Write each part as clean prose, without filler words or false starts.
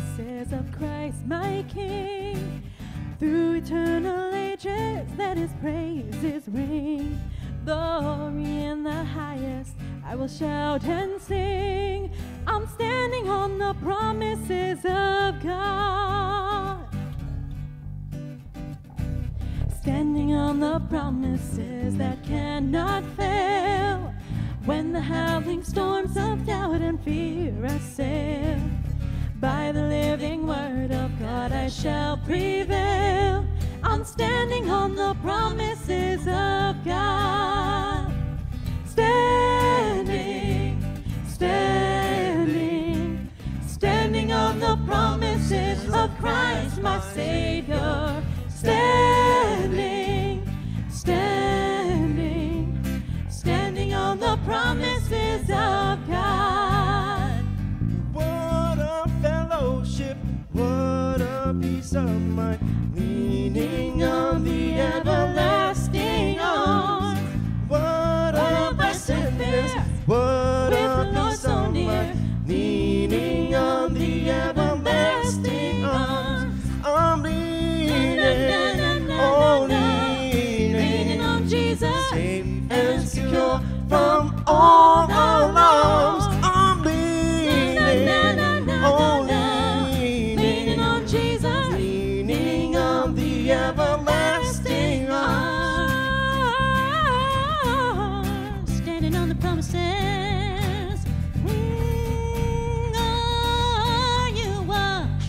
promises of Christ my King. Through eternal ages let his praises ring. Glory in the highest I will shout and sing. I'm standing on the promises of God. Standing on the promises that cannot fail. When the howling storms of doubt and fear assail, by the living word of God I shall prevail. I'm standing on the promises of God. Standing, standing, standing on the promises of Christ my Savior. Standing, standing, standing on the promises of God. What a fellowship, what a peace of mind, leaning on the everlasting arms. What a blessedness, what a peace of mind, leaning on the everlasting arms. I'm leaning, oh leaning on Jesus, safe and secure from all alarms. I'm leaning, oh leaning on Jesus, leaning on the everlasting arms. standing on the promises.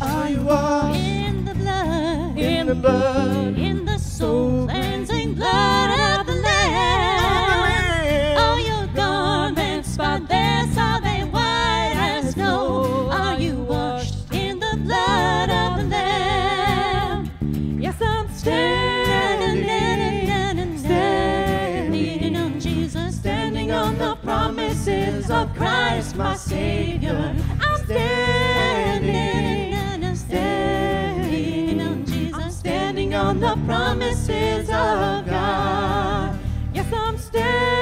Are you washed In the blood, in the blood, in the soul cleansing blood of the Lamb. All your garments spotless, are they white as snow? Are you washed in the blood of the Lamb? Yes, I'm standing, leaning on Jesus, standing on the promises of Christ my Savior. I'm standing, standing on Jesus, standing on the promises of God. Yes, I'm standing.